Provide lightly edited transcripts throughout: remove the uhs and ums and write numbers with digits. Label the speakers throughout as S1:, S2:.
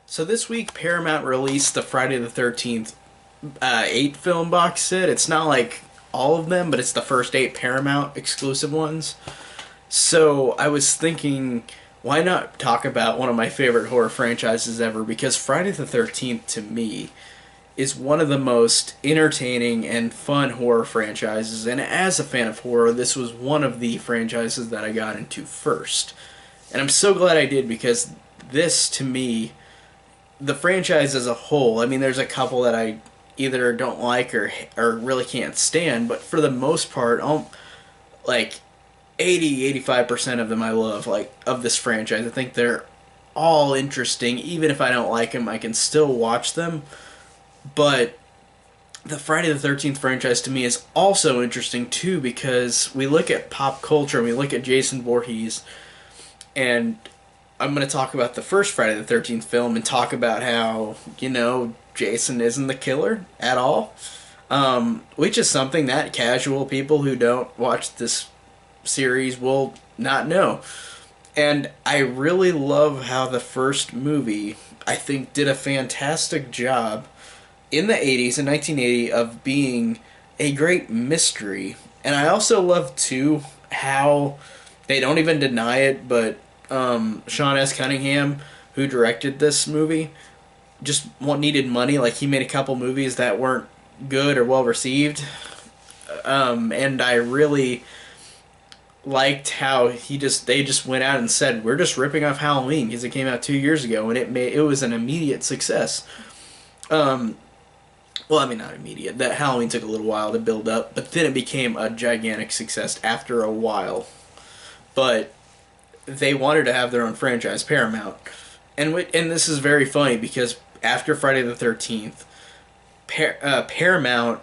S1: So this week, Paramount released the Friday the 13th 8 film box set. It's not like all of them, but it's the first 8 Paramount exclusive ones. So I was thinking, why not talk about one of my favorite horror franchises ever? Because Friday the 13th, to me, is one of the most entertaining and fun horror franchises. And as a fan of horror, this was one of the franchises that I got into first. And I'm so glad I did because this, to me, the franchise as a whole, I mean, there's a couple that I either don't like or really can't stand, but for the most part, like 80-85% of them I love, like, of this franchise. I think they're all interesting. Even if I don't like them, I can still watch them. But the Friday the 13th franchise to me is also interesting too because we look at pop culture and we look at Jason Voorhees, and I'm going to talk about the first Friday the 13th film and talk about how, Jason isn't the killer at all. Which is something that casual people who don't watch this series will not know. And I really love how the first movie, I think, did a fantastic job in the 80s, in 1980, of being a great mystery. And I also love, too, how they don't even deny it, but Sean S. Cunningham, who directed this movie, just needed money. Like, he made a couple movies that weren't good or well received. And I really liked how they just went out and said, we're just ripping off Halloween because it came out 2 years ago, and it was an immediate success. Well, I mean, not immediate. That Halloween took a little while to build up, but then it became a gigantic success after a while. But they wanted to have their own franchise, Paramount. And this is very funny because after Friday the 13th, Paramount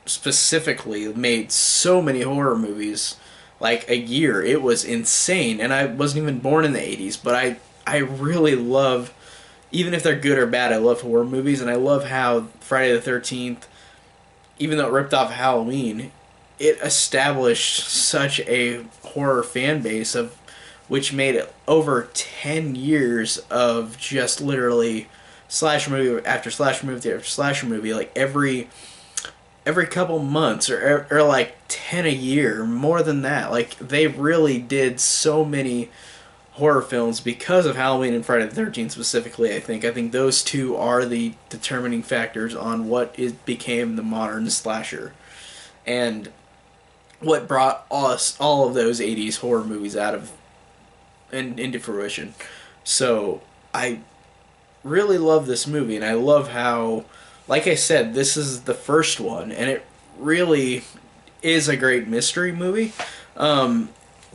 S1: specifically made so many horror movies, like a year. It was insane. And I wasn't even born in the 80s, but I really love, even if they're good or bad, I love horror movies, and I love how Friday the 13th, even though it ripped off Halloween, it established such a horror fan base of which made it over 10 years of just literally slasher movie after slasher movie after slasher movie, like every couple months, or like 10 a year, more than that. Like, they really did so many horror films because of Halloween and Friday the 13th specifically. I think those two are the determining factors on what it became the modern slasher, and what brought us all of those 80s horror movies out of and into fruition. So I really love this movie, and I love how, like I said, this is the first one, and it really is a great mystery movie.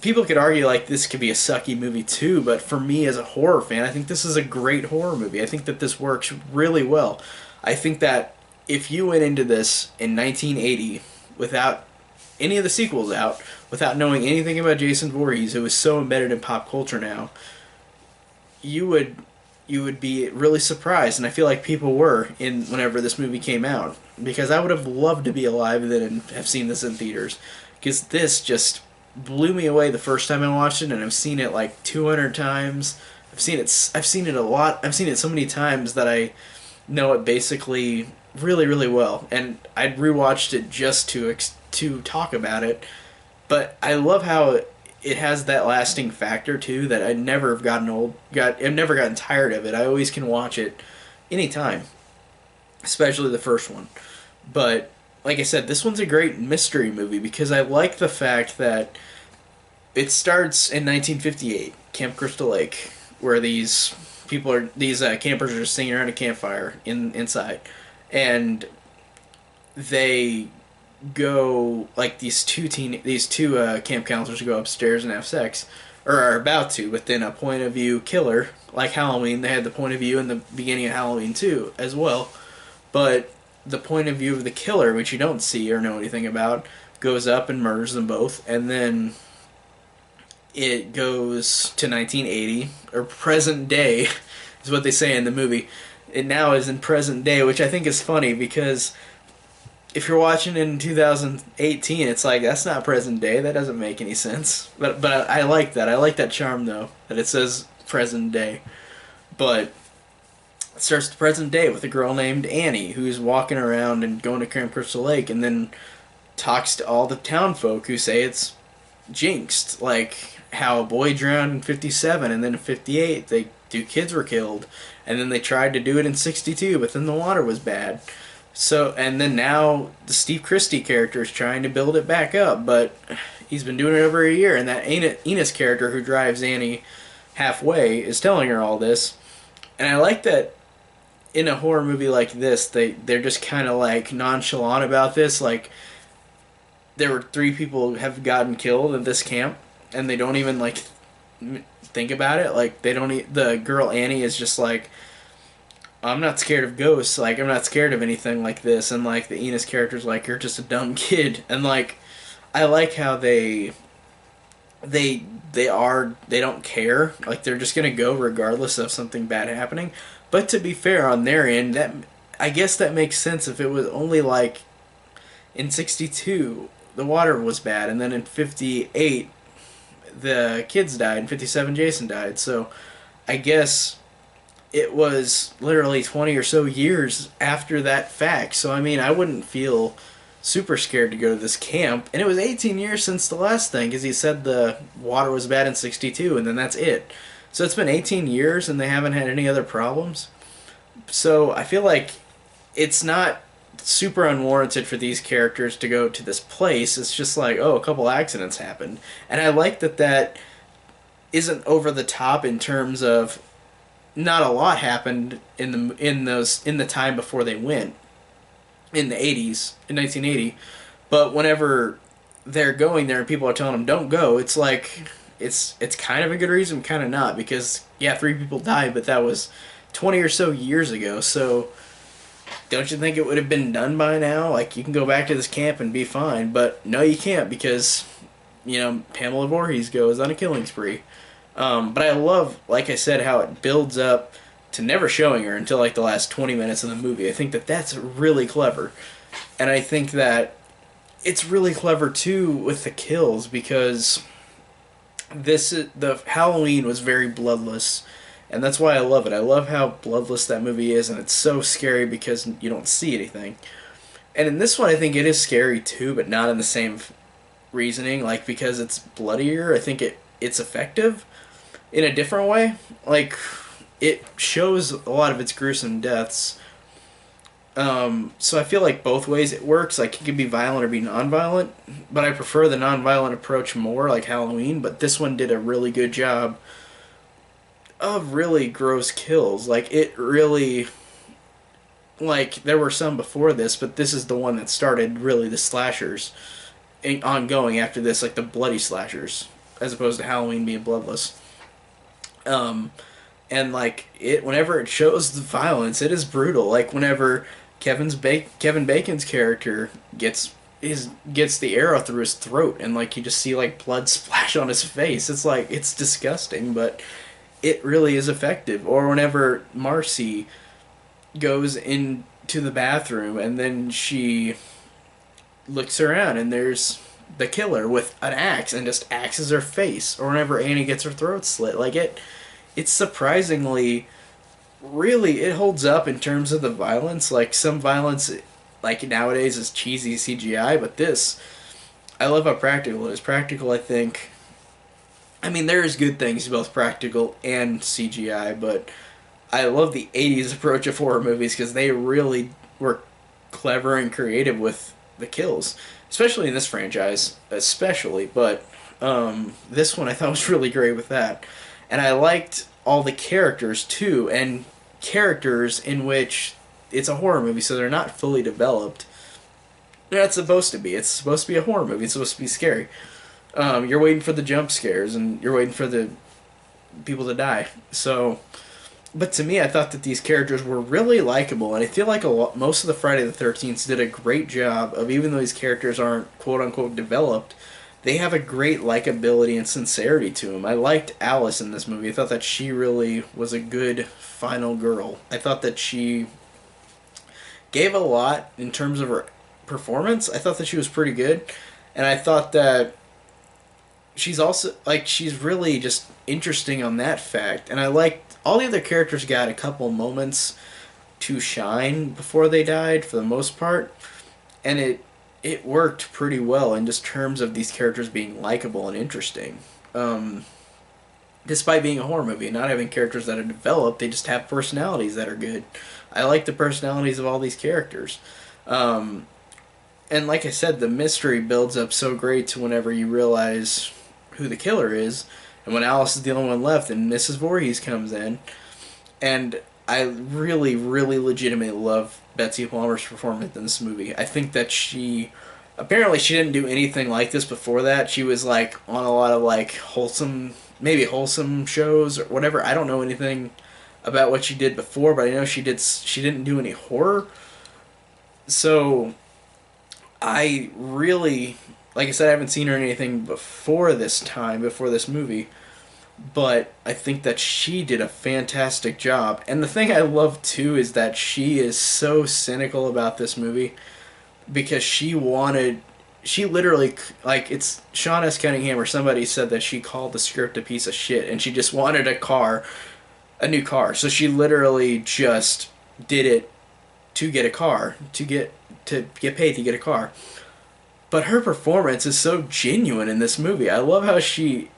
S1: People could argue like this could be a sucky movie too, but for me as a horror fan, I think this is a great horror movie. I think that this works really well. I think that if you went into this in 1980 without any of the sequels out, without knowing anything about Jason Voorhees, who is so embedded in pop culture now, you would be really surprised, and I feel like people were in whenever this movie came out, because I would have loved to be alive then and have seen this in theaters, because this just blew me away the first time I watched it, and I've seen it like 200 times. I've seen it a lot. I've seen it so many times that I know it basically really, really well, and I'd rewatched it just to talk about it. But I love how it has that lasting factor too, that I never have I've never gotten tired of it. I always can watch it anytime, especially the first one. But like I said, this one's a great mystery movie because I like the fact that it starts in 1958, Camp Crystal Lake, where these campers are just singing around a campfire inside, and they go, like, these two camp counselors go upstairs and have sex, or are about to, but then a point of view killer, like Halloween, they had the point of view in the beginning of Halloween too as well, but the point of view of the killer, which you don't see or know anything about, goes up and murders them both, and then it goes to 1980, or present day is what they say in the movie. It now is in present day, which I think is funny because if you're watching in 2018, it's like, that's not present day. That doesn't make any sense. But I like that. I like that charm, though, that it says present day. But starts the present day with a girl named Annie who's walking around and going to Camp Crystal Lake, and then talks to all the town folk who say it's jinxed, like how a boy drowned in 57, and then in 58 they 2 kids were killed, and then they tried to do it in 62, but then the water was bad. So, and then now the Steve Christie character is trying to build it back up, but he's been doing it over a year, and that Enos character who drives Annie halfway is telling her all this. And I like that in a horror movie like this, they're just kind of like nonchalant about this. Like, there were 3 people have gotten killed at this camp, and they don't even like think about it. Like, they don't. The girl Annie is just like, I'm not scared of ghosts. Like, I'm not scared of anything like this. And like the Enos character's like, you're just a dumb kid. And like, I like how they don't care. Like, they're just gonna go regardless of something bad happening. But to be fair, on their end, that I guess that makes sense if it was only like in 62 the water was bad, and then in 58 the kids died, in 57 Jason died. So I guess it was literally 20 or so years after that fact. So I mean, I wouldn't feel super scared to go to this camp. And it was 18 years since the last thing, because he said the water was bad in 62, and then that's it. So it's been 18 years and they haven't had any other problems. So I feel like it's not super unwarranted for these characters to go to this place. It's just like, oh, a couple accidents happened. And I like that that isn't over the top in terms of not a lot happened in the time before they went in the 80s, in 1980. But whenever they're going there and people are telling them don't go, it's like it's kind of a good reason, kind of not, because yeah, 3 people died, but that was 20 or so years ago. So don't you think it would have been done by now? Like, you can go back to this camp and be fine, but no, you can't, because Pamela Voorhees goes on a killing spree. But I love, like I said, how it builds up to never showing her until like the last 20 minutes of the movie. I think that that's really clever. And I think that it's really clever too with the kills, because the Halloween was very bloodless, and that's why I love it. I love how bloodless that movie is, and it's so scary because you don't see anything. And in this one, I think it is scary too, but not in the same reasoning. Like, because it's bloodier, I think it's effective in a different way. Like, it shows a lot of its gruesome deaths. So I feel like both ways it works. Like, it can be violent or be non-violent, but I prefer the non-violent approach more, like Halloween. But this one did a really good job of really gross kills. Like, it really, like, there were some before this, but this is the one that started really the slashers ongoing after this, like the bloody slashers, as opposed to Halloween being bloodless. And like, whenever it shows the violence, it is brutal. Like, whenever Kevin Bacon's character gets the arrow through his throat, and like, you just see like blood splash on his face. It's like, it's disgusting, but it really is effective. Or whenever Marcy goes into the bathroom and then she looks around and there's the killer with an axe and just axes her face. Or whenever Annie gets her throat slit, like, it's surprisingly, really, it holds up in terms of the violence. Like, some violence, like, nowadays is cheesy CGI, but this, I love how practical it is. Practical, I think, I mean, there's good things, both practical and CGI, but I love the 80s approach of horror movies, because they really were clever and creative with the kills. Especially in this franchise, especially, but this one I thought was really great with that. And I liked all the characters, too, and characters in which it's a horror movie, so they're not fully developed. They're not supposed to be. It's supposed to be a horror movie. It's supposed to be scary. You're waiting for the jump scares, and you're waiting for the people to die. So, but to me, I thought that these characters were really likable, and I feel like most of the Friday the 13th did a great job of, even though these characters aren't quote-unquote developed, they have a great likability and sincerity to them. I liked Alice in this movie. I thought that she really was a good final girl. I thought that she gave a lot in terms of her performance. I thought that she was pretty good. And I thought that she's also like she's really just interesting on that fact, and I like all the other characters got a couple moments to shine before they died for the most part, and it worked pretty well in just terms of these characters being likable and interesting. Um, Despite being a horror movie and not having characters that are developed, they just have personalities that are good. I like the personalities of all these characters. Um, and like I said, the mystery builds up so great to whenever you realize who the killer is, and when Alice is the only one left, and Mrs. Voorhees comes in, and I really, really legitimately love Betsy Palmer's performance in this movie. I think that she apparently she didn't do anything like this before that. She was like on a lot of like wholesome, maybe wholesome shows or whatever. I don't know anything about what she did before, but I know she did. She didn't do any horror, so I really, like I said, I haven't seen her in anything before this time, before this movie, but I think that she did a fantastic job. And the thing I love too is that she is so cynical about this movie because she literally, like, it's Sean S. Cunningham or somebody said that she called the script a piece of shit and she just wanted a new car. So she literally just did it to get a car, to get paid to get a car. But her performance is so genuine in this movie. I love how she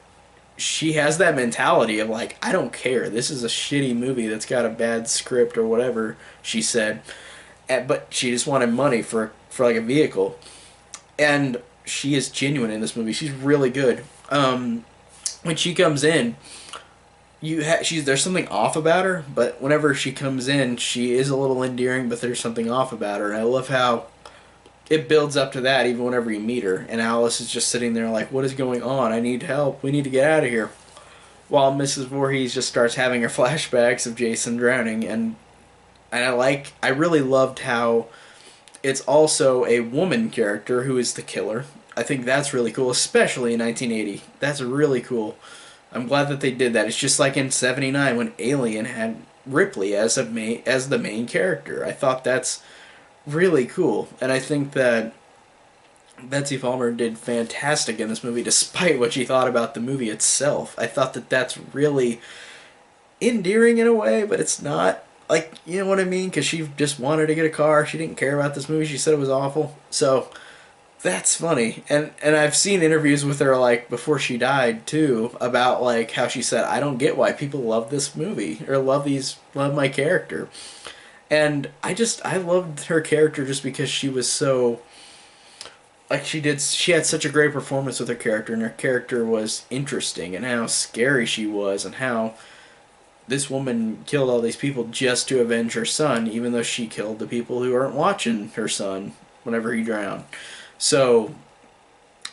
S1: has that mentality of like, I don't care. This is a shitty movie that's got a bad script or whatever she said, but she just wanted money for like a vehicle, and she is genuine in this movie. She's really good. When she comes in, she's there's something off about her, but whenever she comes in, she is a little endearing, but there's something off about her, and I love how it builds up to that even whenever you meet her. And Alice is just sitting there like, what is going on? I need help. We need to get out of here. While Mrs. Voorhees just starts having her flashbacks of Jason drowning, and I really loved how it's also a woman character who is the killer. I think that's really cool, especially in 1980. That's really cool. I'm glad that they did that. It's just like in '79 when Alien had Ripley as as the main character. I thought that's really cool, and I think that Betsy Palmer did fantastic in this movie, despite what she thought about the movie itself. I thought that that's really endearing in a way, but it's not. Like, you know what I mean? Because she just wanted to get a car. She didn't care about this movie. She said it was awful. So that's funny. And I've seen interviews with her like before she died too about like how she said, I don't get why people love this movie or love my character. And I loved her character just because she was so like she had such a great performance with her character, and her character was interesting, and how scary she was, and how this woman killed all these people just to avenge her son, even though she killed the people who weren't watching her son whenever he drowned. So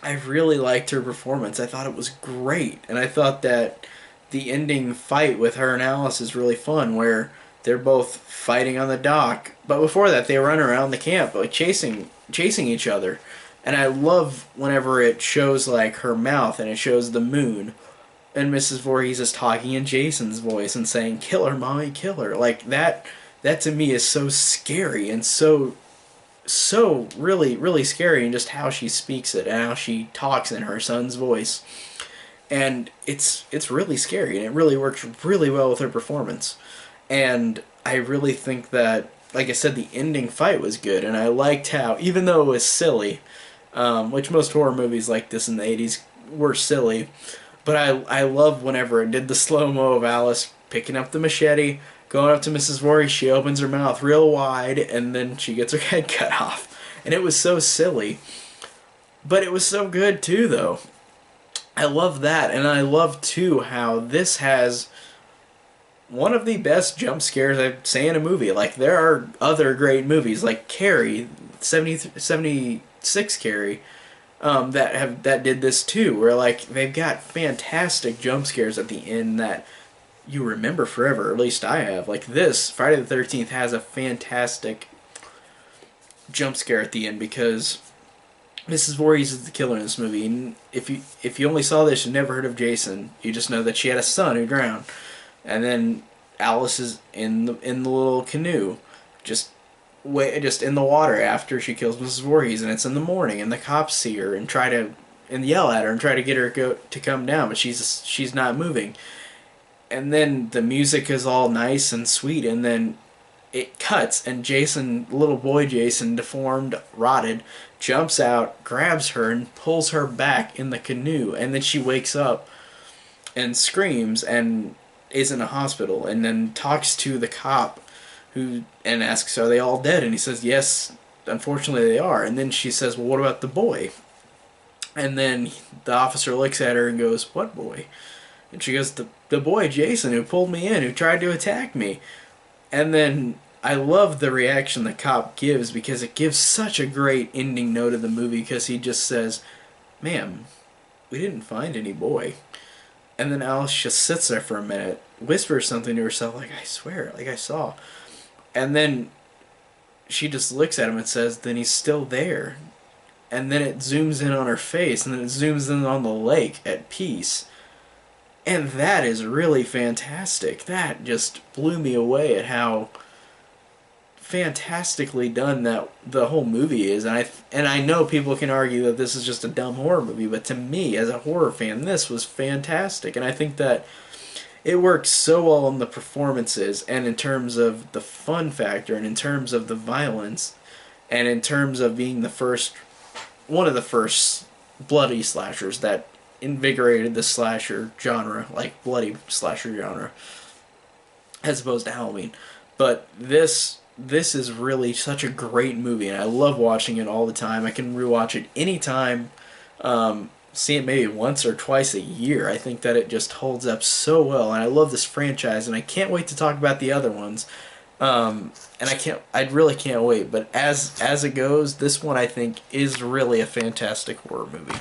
S1: I really liked her performance. I thought it was great, and I thought that the ending fight with her and Alice is really fun, where they're both fighting on the dock. But before that, they run around the camp like chasing each other. And I love whenever it shows like her mouth and it shows the moon, and Mrs. Voorhees is talking in Jason's voice and saying, "Kill her, mommy, kill her." Like that. That to me is so scary and so really really scary, and just how she speaks it and how she talks in her son's voice, and it's really scary, and it really works really well with her performance. And I really think that, like I said, the ending fight was good, and I liked how, even though it was silly, which most horror movies like this in the '80s were silly, but I love whenever it did the slow mo of Alice picking up the machete, going up to Mrs. Voorhees. She opens her mouth real wide, and then she gets her head cut off, and it was so silly, but it was so good too, though. I love that, and I love too how this has one of the best jump scares I'd say in a movie. Like, there are other great movies, like Carrie, 76 Carrie, that did this too, where like they've got fantastic jump scares at the end that you remember forever. Or at least I have. Like this, Friday the 13th has a fantastic jump scare at the end because Mrs. Voorhees is the killer in this movie. And if you only saw this, you never heard of Jason. You just know that she had a son who drowned, and then Alice is in the little canoe, just just in the water after she kills Mrs. Voorhees, and it's in the morning, and the cops see her and try to and yell at her and try to get her to come down, but she's not moving. And then the music is all nice and sweet, and then it cuts, and Jason, little boy Jason, deformed, rotted, jumps out, grabs her, and pulls her back in the canoe, and then she wakes up and screams and is in a hospital, and then talks to the cop who and asks, "Are they all dead?" And he says, "Yes, unfortunately they are." And then she says, "Well, what about the boy?" And then the officer looks at her and goes, "What boy?" And she goes, the boy Jason who pulled me in, who tried to attack me." And then I love the reaction the cop gives, because it gives such a great ending note of the movie, because he just says, "Ma'am, we didn't find any boy." And then Alice just sits there for a minute, whispers something to herself, like, "I swear, like I saw." And then she just looks at him and says, "Then he's still there." And then it zooms in on her face, and then it zooms in on the lake at peace. And that is really fantastic. That just blew me away at how fantastically done that the whole movie is. And I know people can argue that this is just a dumb horror movie, but to me, as a horror fan, this was fantastic. And I think that it works so well in the performances, and in terms of the fun factor, and in terms of the violence, and in terms of being one of the first bloody slashers that invigorated the slasher genre, like bloody slasher genre, as opposed to Halloween. But this is really such a great movie, and I love watching it all the time. I can rewatch it anytime, see it maybe once or twice a year. I think that it just holds up so well, and I love this franchise, and I can't wait to talk about the other ones. And I really can't wait. But as it goes, this one I think is really a fantastic horror movie.